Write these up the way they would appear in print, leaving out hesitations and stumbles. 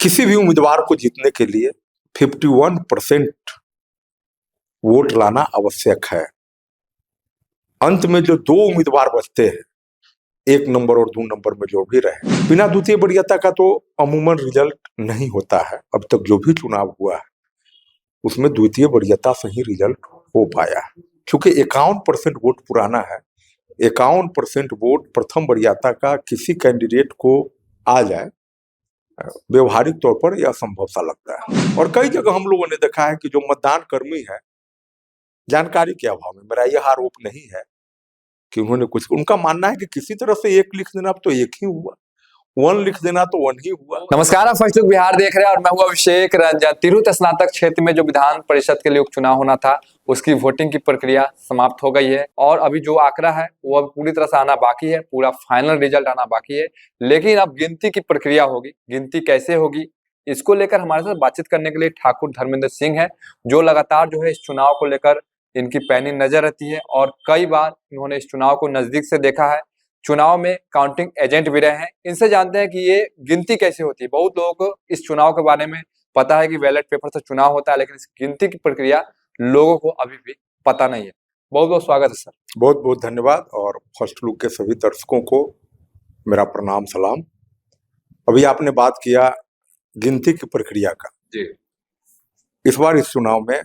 किसी भी उम्मीदवार को जीतने के लिए 51% वोट लाना आवश्यक है। अंत में जो दो उम्मीदवार बचते हैं, 1 नंबर और 2 नंबर में जो भी रहे, बिना द्वितीय वरीयता का तो अमूमन रिजल्ट नहीं होता है। अब तक जो भी चुनाव हुआ है उसमें द्वितीय वरीयता से ही रिजल्ट हो पाया है। क्योंकि 51% वोट पुराना है, 51% वोट प्रथम वरीयता का किसी कैंडिडेट को आ जाए, व्यवहारिक तौर पर यह असंभव सा लगता है। और कई जगह हम लोगों ने देखा है कि जो मतदान कर्मी है, जानकारी के अभाव में, मेरा यह आरोप नहीं है कि उन्होंने कुछ, उनका मानना है कि किसी तरह से 1 लिख देना तो 1 ही हुआ, 1 लिख देना तो 1 ही हुआ। नमस्कार, आप फर्स्ट लुक बिहार देख रहे हैं और मैं हूं अभिषेक रंजन। तिरहुत स्नातक क्षेत्र में जो विधान परिषद के लिए उपचुनाव होना था उसकी वोटिंग की प्रक्रिया समाप्त हो गई है और अभी जो आंकड़ा है वो अब पूरी तरह से आना बाकी है, पूरा फाइनल रिजल्ट आना बाकी है। लेकिन अब गिनती की प्रक्रिया होगी। गिनती कैसे होगी इसको लेकर हमारे साथ बातचीत करने के लिए ठाकुर धर्मेंद्र सिंह है, जो लगातार जो है इस चुनाव को लेकर इनकी पैनी नजर रहती है और कई बार इन्होंने इस चुनाव को नजदीक से देखा है। चुनाव में काउंटिंग एजेंट भी रहे हैं। इनसे जानते हैं कि ये गिनती कैसे होती है। बहुत लोगों को इस चुनाव के बारे में पता है कि बैलेट पेपर से चुनाव होता है, लेकिन इस गिनती की प्रक्रिया लोगों को अभी भी पता नहीं है। बहुत बहुत स्वागत है सर। बहुत बहुत धन्यवाद और फर्स्ट लुक के सभी दर्शकों को मेरा प्रणाम सलाम। अभी आपने बात किया गिनती की प्रक्रिया का जी। इस बार इस चुनाव में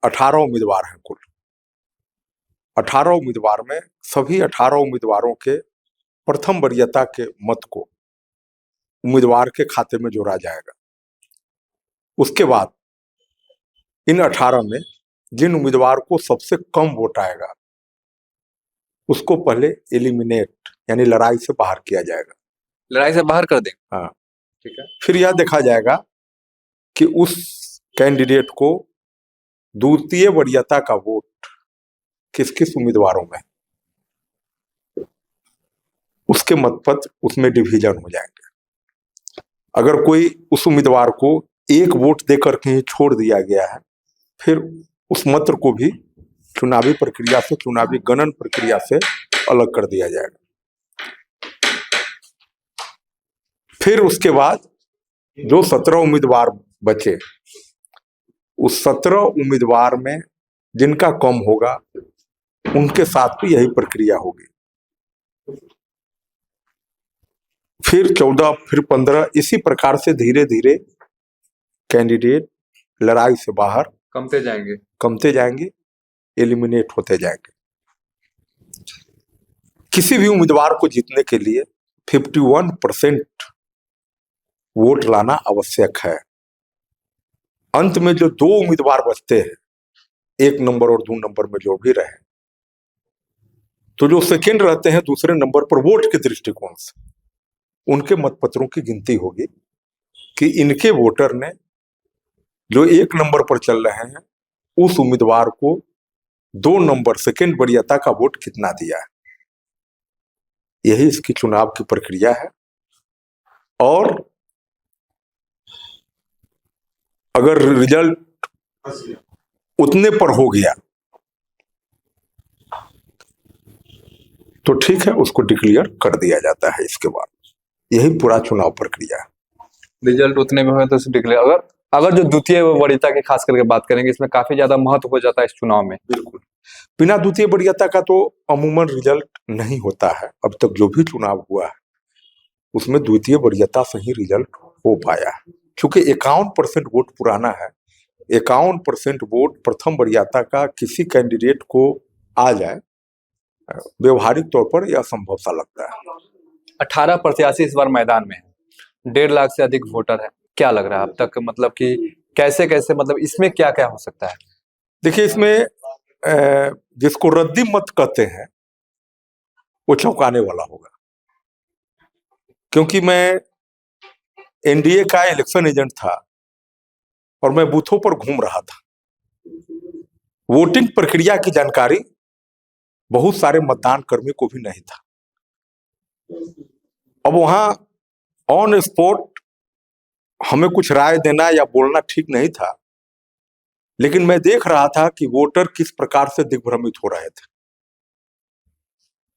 18 उम्मीदवार हैं कुल। 18 उम्मीदवार में सभी 18 उम्मीदवारों के प्रथम वरीयता के मत को उम्मीदवार के खाते में जोड़ा जाएगा। उसके बाद इन 18 में जिन उम्मीदवार को सबसे कम वोट आएगा उसको पहले एलिमिनेट यानी लड़ाई से बाहर किया जाएगा। लड़ाई से बाहर कर दें। हाँ, ठीक है। फिर यह देखा जाएगा कि उस कैंडिडेट को द्वितीय वरीयता का वोट किस किस उम्मीदवारों में, उसके मतपत्र उसमें डिवीजन हो जाएंगे। अगर कोई उस उम्मीदवार को 1 वोट देकर कहीं छोड़ दिया गया है, फिर उस मत को भी चुनावी प्रक्रिया से, चुनावी गणन प्रक्रिया से अलग कर दिया जाएगा। फिर उसके बाद जो 17 उम्मीदवार बचे, उस 17 उम्मीदवार में जिनका कम होगा उनके साथ भी यही प्रक्रिया होगी। फिर 14, फिर 15, इसी प्रकार से धीरे धीरे कैंडिडेट लड़ाई से बाहर कमते जाएंगे, एलिमिनेट होते जाएंगे। किसी भी उम्मीदवार को जीतने के लिए 51% वोट लाना आवश्यक है। अंत में जो दो उम्मीदवार बचते हैं, 1 नंबर और 2 नंबर में जो भी रहे, तो जो सेकंड रहते हैं दूसरे नंबर पर वोट के दृष्टिकोण से, उनके मतपत्रों की गिनती होगी कि इनके वोटर ने जो 1 नंबर पर चल रहे हैं उस उम्मीदवार को 2 नंबर सेकंड वरीयता का वोट कितना दिया है। यही इसकी चुनाव की प्रक्रिया है। और अगर रिजल्ट उतने पर हो गया तो ठीक है, उसको डिक्लेयर कर दिया जाता है। इसके बाद यही पूरा चुनाव प्रक्रिया है। रिजल्ट उतने में हो तो डिक्लेयर, अगर जो द्वितीय वरीयता की खास करके बात करेंगे, इसमें काफी ज्यादा महत्व हो जाता है इस चुनाव में। बिल्कुल, बिना द्वितीय वरीयता का तो अमूमन रिजल्ट नहीं होता है। अब तक जो भी चुनाव हुआ है उसमें द्वितीय वरीयता से ही रिजल्ट हो पाया है। क्योंकि 51% वोट पुराना है, 51% वोट प्रथम वरीयता का किसी कैंडिडेट को आ जाए, व्यवहारिक तौर पर यह असंभव सा लगता है। 18 प्रत्याशी इस बार मैदान में है, 1.5 लाख से अधिक वोटर है। क्या लग रहा है अब तक, मतलब कि कैसे कैसे, मतलब इसमें क्या क्या हो सकता है? देखिए, इसमें जिसको रद्दी मत कहते हैं वो चौंकाने वाला होगा। क्योंकि मैं एनडीए का इलेक्शन एजेंट था और मैं बूथों पर घूम रहा था। वोटिंग प्रक्रिया की जानकारी बहुत सारे मतदान कर्मी को भी नहीं था। अब वहां ऑन स्पॉट हमें कुछ राय देना या बोलना ठीक नहीं था, लेकिन मैं देख रहा था कि वोटर किस प्रकार से दिग्भ्रमित हो रहे थे।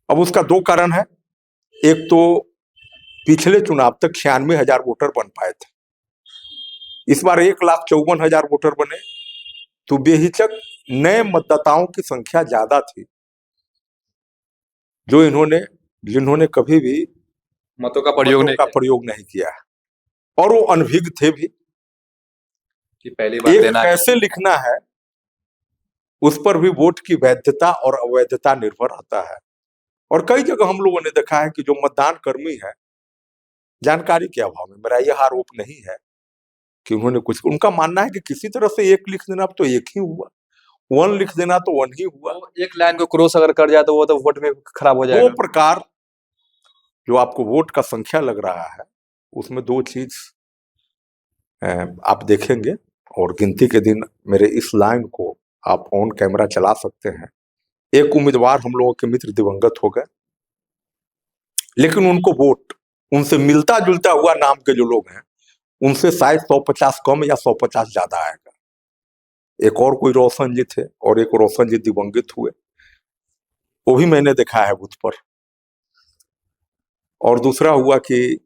अब उसका 2 कारण है। एक तो पिछले चुनाव तक 96,000 वोटर बन पाए थे, इस बार 1,54,000 वोटर बने, तो बेहिचक नए मतदाताओं की संख्या ज्यादा थी, जिन्होंने कभी भी मतों का प्रयोग नहीं प्रयोग नहीं किया है, और वो अनभिज्ञ थे भी। कि पहली बार एक देना है। कैसे लिखना है उस पर भी वोट की वैधता और अवैधता निर्भर रहता है। और कई जगह हम लोगों ने देखा है कि जो मतदान कर्मी है, जानकारी के अभाव में, मेरा यह आरोप नहीं है कि उनका मानना है कि किसी तरह से एक लिख देना तो एक ही हुआ, वन लिख देना तो वन ही हुआ। वो एक लाइन को क्रॉस अगर कर जाए तो वो तो वोट में खराब हो दो जाएगा। प्रकार जो आपको वोट का संख्या लग रहा है, उसमें दो चीज आप देखेंगे, और गिनती के दिन मेरे इस लाइन को आप ऑन कैमरा चला सकते हैं। एक उम्मीदवार हम लोगों के मित्र दिवंगत हो गए, लेकिन उनको वोट उनसे मिलता जुलता हुआ नाम के जो लोग हैं, उनसे शायद 150 कम या 150 ज्यादा आएगा। एक और कोई रोशन जी थे, और एक रोशन जी दिवंगत हुए, वो भी मैंने देखा है बूथ पर। और दूसरा हुआ कि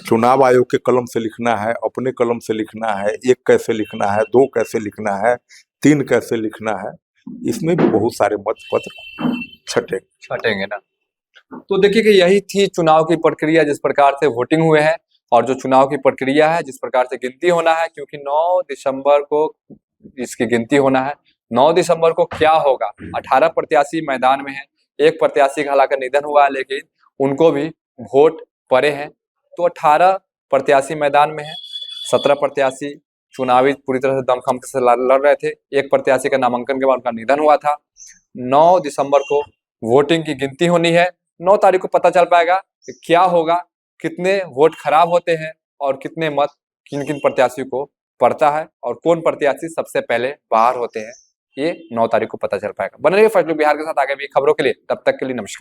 चुनाव आयोग के कलम से लिखना है, अपने कलम से लिखना है, एक कैसे लिखना है, दो कैसे लिखना है, तीन कैसे लिखना है, इसमें भी बहुत सारे मत पत्र छटेंगे ना। तो देखिए कि यही थी चुनाव की प्रक्रिया, जिस प्रकार से वोटिंग हुए हैं, और जो चुनाव की प्रक्रिया है, जिस प्रकार से गिनती होना है, क्योंकि 9 दिसंबर को इसकी गिनती होना है। 9 दिसंबर को क्या होगा, 18 प्रत्याशी मैदान में हैं, एक प्रत्याशी का हालांकि निधन हुआ है, लेकिन उनको भी वोट पड़े हैं। तो 18 प्रत्याशी मैदान में हैं, 17 प्रत्याशी चुनावी पूरी तरह से दमखम से लड़ रहे थे, एक प्रत्याशी का नामांकन के बाद उनका निधन हुआ था। 9 दिसंबर को वोटिंग की गिनती होनी है। 9 तारीख को पता चल पाएगा कि क्या होगा, कितने वोट खराब होते हैं और कितने मत किन किन प्रत्याशी को पड़ता है, और कौन प्रत्याशी सबसे पहले बाहर होते हैं। ये 9 तारीख को पता चल पाएगा। बने रहिए फर्स्ट लुक बिहार के साथ आगे भी खबरों के लिए। तब तक के लिए नमस्कार।